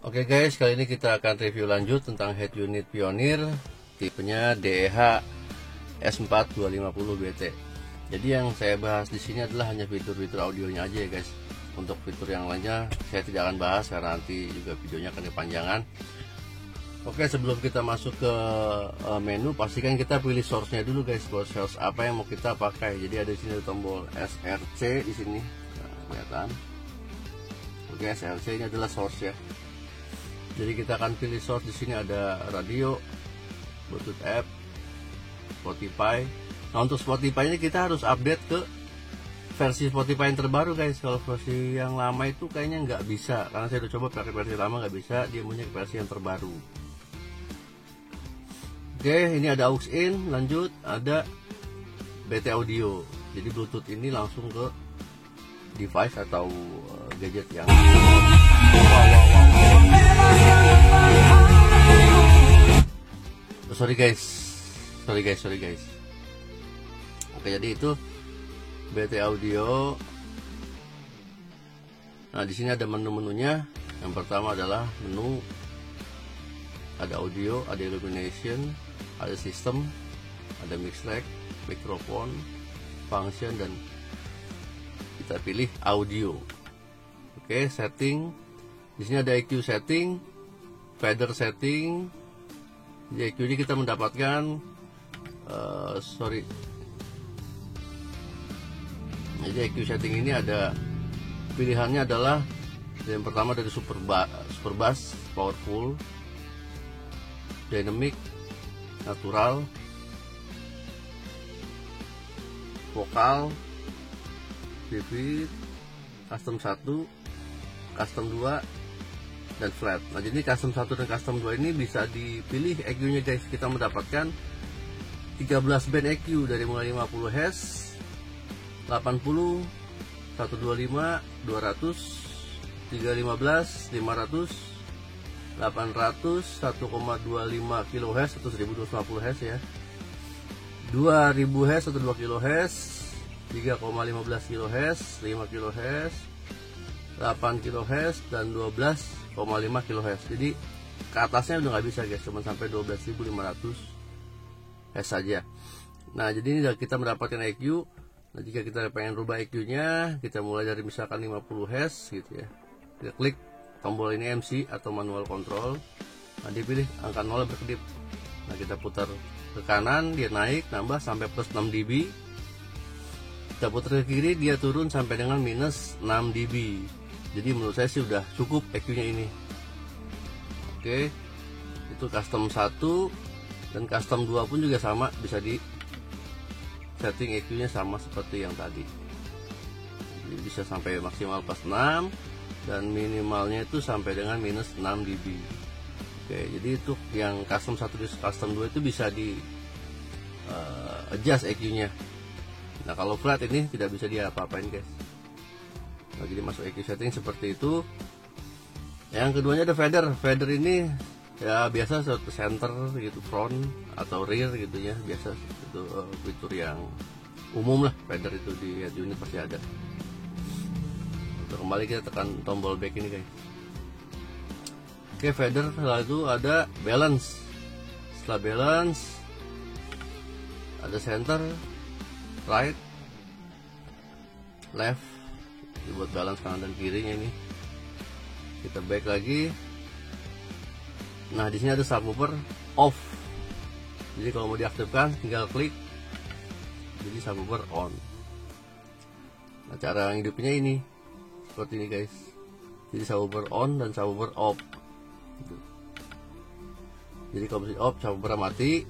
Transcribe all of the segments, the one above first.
Oke guys, kali ini kita akan review lanjut tentang head unit Pioneer tipenya DEH S4250BT. Jadi yang saya bahas di sini adalah hanya fitur-fitur audionya aja ya guys. Untuk fitur yang lainnya saya tidak akan bahas karena nanti juga videonya akan kepanjangan. Oke, sebelum kita masuk ke menu, pastikan kita pilih source-nya dulu guys. Source apa yang mau kita pakai. Jadi ada di sini ada tombol SRC di sini. Nah, kelihatan. Oke, SRC ini adalah source ya. Jadi kita akan pilih source. Di sini ada radio, Bluetooth app, Spotify. Nah, untuk Spotify ini kita harus update ke versi Spotify yang terbaru guys. Kalau versi yang lama itu kayaknya nggak bisa, karena saya udah coba pakai versi lama nggak bisa, dia punya versi yang terbaru. Oke, ini ada aux in, lanjut ada BT audio. Jadi Bluetooth ini langsung ke device atau gadget yang sorry guys. Oke, jadi itu BT audio. Nah, di sini ada menu-menunya. Yang pertama adalah menu, ada audio, ada illumination, ada sistem, ada mix track, mikrofon, function, dan kita pilih audio. Oke, setting. Di sini ada EQ setting, fader setting. Di EQ ini kita mendapatkan jadi EQ setting ini ada pilihannya adalah yang pertama dari super bass, powerful, dynamic, natural, vokal, vivid, custom 1, custom 2, dan flat. Nah, jadi custom 1 dan custom 2 ini bisa dipilih EQ-nya guys. Kita mendapatkan 13 band EQ dari mulai 50 Hz, 80, 125, 200, 315, 500, 800, 1,25 kHz atau 1250 Hz ya, 2000 Hz atau 2 kHz, 3,15 kHz, 5 kHz, 8 kHz, dan 12,5 kHz. Jadi ke atasnya udah nggak bisa guys, cuma sampai 12.500 Hz saja. Nah, jadi ini kita mendapatkan EQ. Nah, jika kita pengen rubah EQ-nya, kita mulai dari misalkan 50 Hz gitu ya. Kita klik tombol ini MC atau manual control. Nah, dipilih angka 0 berkedip. Nah, kita putar ke kanan, dia naik, nambah sampai plus 6 dB. Kita putar ke kiri, dia turun sampai dengan minus 6 dB. Jadi menurut saya sih udah cukup EQ-nya ini. Oke, itu custom 1 dan custom 2 pun juga sama, bisa di setting EQ-nya sama seperti yang tadi. Jadi bisa sampai maksimal plus 6 dan minimalnya itu sampai dengan minus 6 dB. Oke, jadi itu yang custom 1 dan custom 2 itu bisa di adjust EQ-nya. Nah, kalau flat ini tidak bisa diapa-apain guys. Nah, jadi masuk EQ setting seperti itu. Yang keduanya ada fader. Fader ini ya biasa center gitu, front atau rear gitu ya, biasa itu fitur yang umum lah. Fader itu di head unit pasti ada. Untuk kembali kita tekan tombol back ini guys. Oke, fader. Setelah itu ada balance. Setelah balance ada center, right, left, dibuat balance kanan dan kirinya ini. Kita back lagi. Nah, di sini ada subwoofer off. Jadi kalau mau diaktifkan tinggal klik. Jadi subwoofer on. Nah, cara hidupnya ini seperti ini guys. Jadi subwoofer on dan subwoofer off. Jadi kalau masih off, subwoofer mati.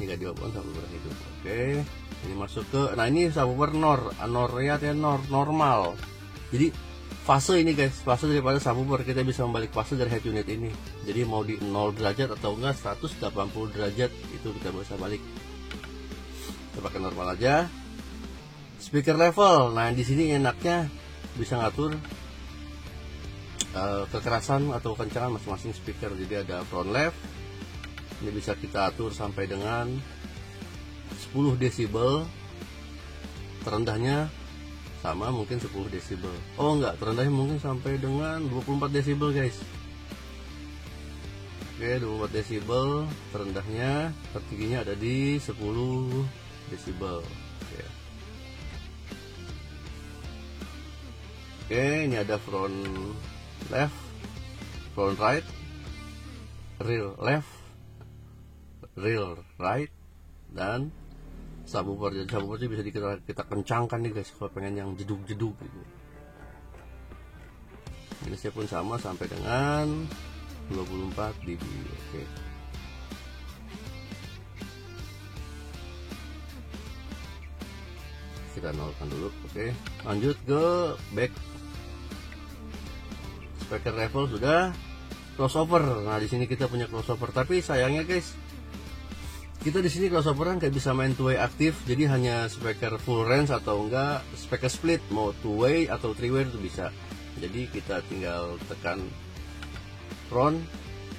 Jika di off on, subwoofer hidup. Oke. Ini masuk ke, nah ini subwoofer normal. Jadi fase ini guys, fase daripada subwoofer, kita bisa membalik fase dari head unit ini. Jadi mau di 0 derajat atau enggak 180 derajat itu kita bisa balik. Kita pakai normal aja. Speaker level, nah di sini enaknya bisa ngatur kekerasan atau kencangan masing-masing speaker. Jadi ada front left, ini bisa kita atur sampai dengan 10 desibel, terendahnya sama mungkin 10 desibel. Oh enggak, terendahnya mungkin sampai dengan 24 desibel guys. Oke, 24 desibel terendahnya, tertingginya ada di 10 desibel. Oke, ini ada front left, front right, rear left, rear right, dan subwoofer. Jadi subwoofer bisa kita kencangkan nih guys kalau pengen yang jeduk-jeduk gitu. Minusnya pun sama sampai dengan 24 dB. Oke. Kita nolkan dulu. Oke. Lanjut ke back. Speaker level sudah, crossover. Nah, di sini kita punya crossover, tapi sayangnya guys, kita di sini crossoveran nggak bisa main two way aktif, jadi hanya speaker full range atau enggak speaker split, mau two way atau three way itu bisa. Jadi kita tinggal tekan front,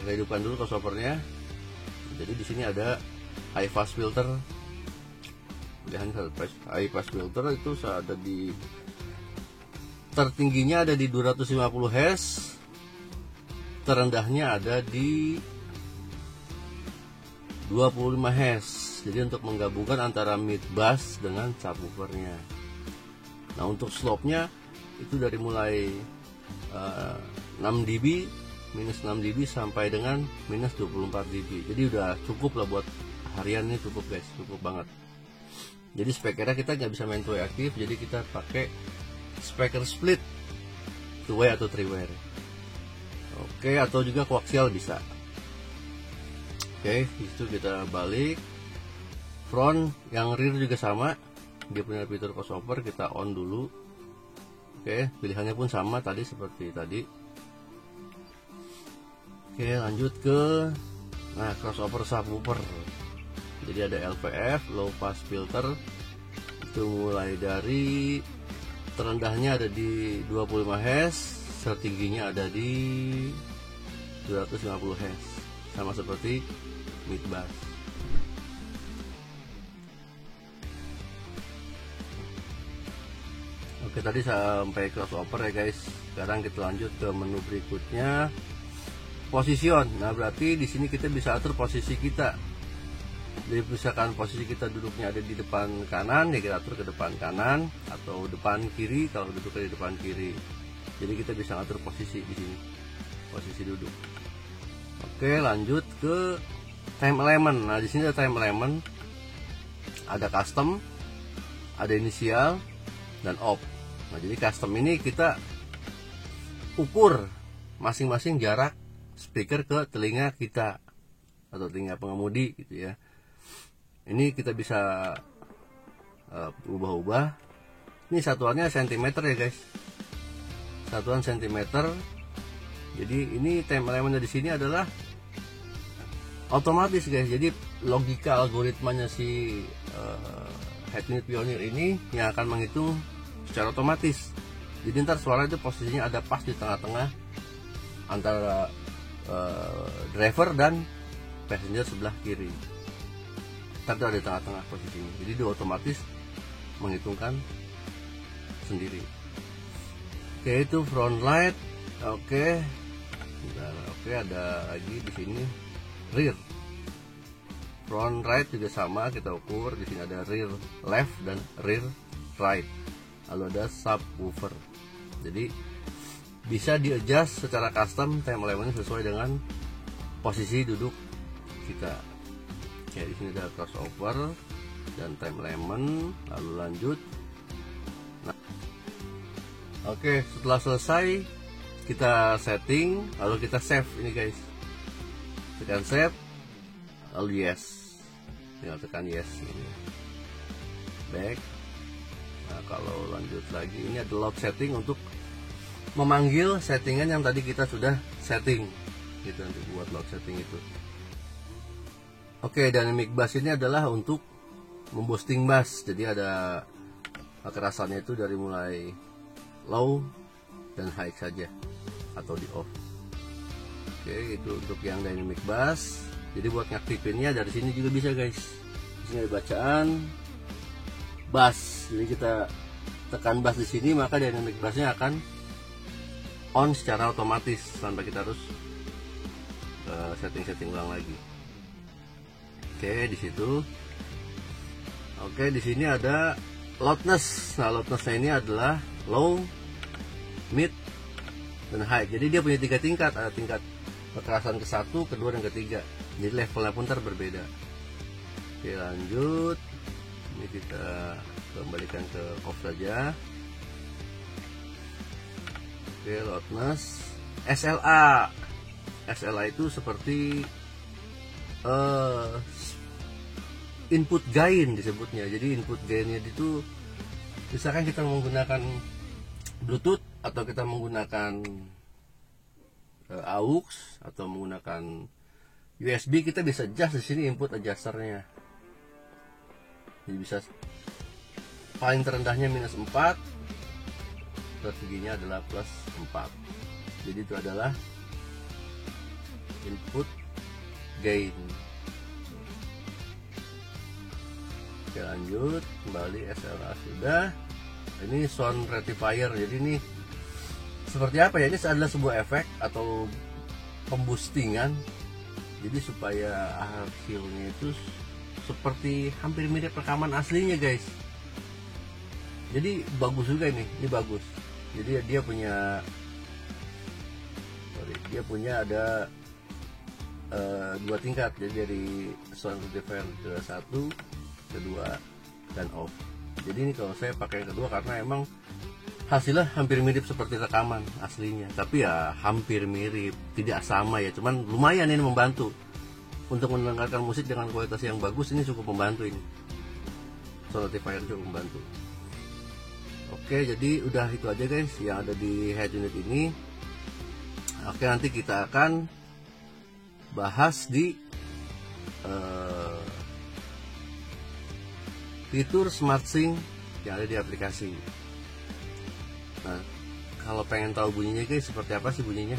hidupkan dulu crossovernya. Jadi di sini ada high pass filter. High pass filter itu ada di tertingginya ada di 250 Hz, terendahnya ada di 25 Hz. Jadi untuk menggabungkan antara mid bass dengan subwoofernya. Nah, untuk slope-nya itu dari mulai 6 dB, minus 6 dB sampai dengan minus 24 dB. Jadi udah cukup lah buat harian ini, cukup guys, cukup banget. Jadi speakernya kita nggak bisa main two way aktif, jadi kita pakai speaker split, two way atau three way. Oke, atau juga koaksial bisa. Oke, itu kita balik. Front yang rear juga sama, dia punya fitur crossover, kita on dulu. Oke, pilihannya pun sama tadi seperti tadi. Oke, lanjut ke crossover subwoofer. Jadi ada LPF, low pass filter. Itu mulai dari terendahnya ada di 25 Hz, tertingginya ada di 250 Hz. Sama seperti mid bass. Oke, tadi sampai crossover ya guys. Sekarang kita lanjut ke menu berikutnya, position. Nah, berarti di sini kita bisa atur posisi kita. Jadi misalkan posisi kita duduknya ada di depan kanan, ya kita atur ke depan kanan, atau depan kiri kalau duduknya di depan kiri. Jadi kita bisa atur posisi di sini, posisi duduk. Oke, lanjut ke time element. Nah, di sini ada time element, ada custom, ada inisial, dan off. Nah, jadi custom ini kita ukur masing-masing jarak speaker ke telinga kita atau telinga pengemudi gitu ya. Ini kita bisa ubah-ubah. Ini satuannya cm ya guys, satuan cm. Jadi ini time elementnya di sini adalah otomatis guys. Jadi logika algoritmanya si Head Unit Pioneer ini yang akan menghitung secara otomatis. Jadi ntar suara itu posisinya ada pas di tengah-tengah antara driver dan passenger sebelah kiri. Ntar ada di tengah-tengah posisinya. Jadi dia otomatis menghitungkan sendiri. Oke, itu front light. Oke. Oke, ada lagi di sini rear. Front right juga sama, kita ukur. Di sini ada rear left dan rear right. Lalu ada subwoofer. Jadi bisa di-adjust secara custom time elementnya sesuai dengan posisi duduk kita. Oke, di sini ada crossover dan time element. Lalu lanjut. Nah, oke, setelah selesai kita setting, lalu kita save ini guys. Tekan save, lalu yes. Tinggal tekan yes ini. Back. Nah, kalau lanjut lagi, ini ada loud setting untuk memanggil settingan yang tadi kita sudah setting. Gitu, nanti buat loud setting itu. Oke, dynamic bass ini adalah untuk memboosting bass. Jadi ada kekerasannya itu dari mulai low dan high saja atau di off. Oke, itu untuk yang dynamic bass. Jadi buat ngaktifinnya dari sini juga bisa guys. Di sini ada bacaan bass. Jadi kita tekan bass di sini, maka dynamic bassnya akan on secara otomatis tanpa kita harus setting ulang lagi. Oke, di situ. Oke, di sini ada loudness. Nah, loudnessnya ini adalah low, mid, dan high. Jadi dia punya 3 tingkat. Ada tingkat kekerasan ke-1, kedua, dan ketiga. Jadi levelnya pun ntar berbeda. Oke, lanjut. Ini kita kembalikan ke off saja. Oke, loudness. SLA. SLA itu seperti input gain disebutnya. Jadi input gainnya itu misalkan kita menggunakan Bluetooth atau kita menggunakan AUX atau menggunakan USB, kita bisa adjust di sini input adjusternya. Jadi bisa paling terendahnya -4, tertingginya adalah +4. Jadi itu adalah input gain. Oke, lanjut kembali. SLA sudah. Ini sound rectifier. Jadi ini seperti apa ya? Ini adalah sebuah efek atau pemboostingan. Jadi supaya hasilnya itu seperti hampir mirip rekaman aslinya, guys. Jadi bagus juga ini bagus. Jadi dia punya ada 2 tingkat. Jadi dari sound rectifier ke 1, kedua, dan off. Jadi ini kalau saya pakai yang kedua karena emang hasilnya hampir mirip seperti rekaman aslinya. Tapi ya hampir mirip, tidak sama ya. Cuman lumayan ini membantu untuk mendengarkan musik dengan kualitas yang bagus. Ini cukup membantu ini. Sound rectifier cukup membantu. Oke, jadi udah itu aja guys yang ada di head unit ini. Oke, nanti kita akan bahas di fitur SmartSync yang ada di aplikasi. Nah, kalau pengen tahu bunyinya guys, seperti apa sih bunyinya,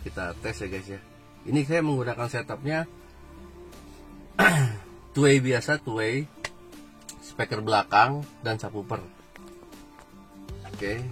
kita tes ya guys ya. Ini saya menggunakan setupnya 2-way biasa, 2-way, speaker belakang, dan subwoofer. Oke.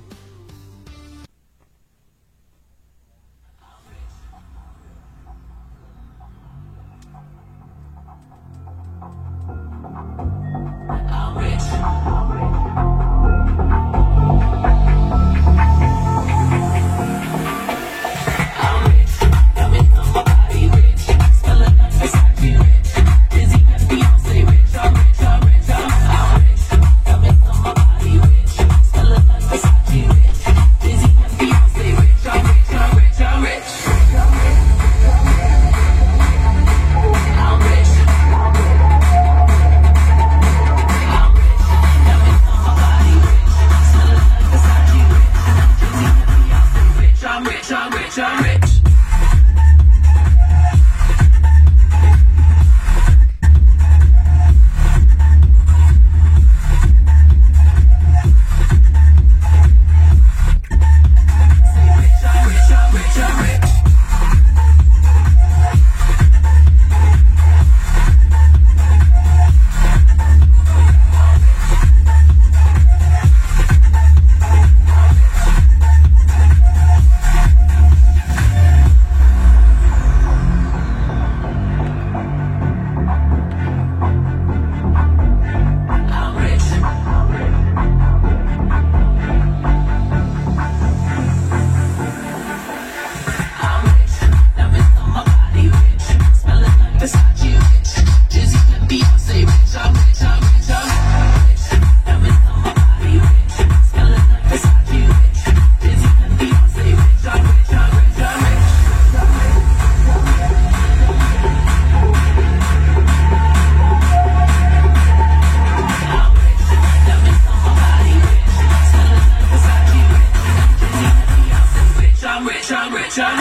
I'm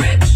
rich.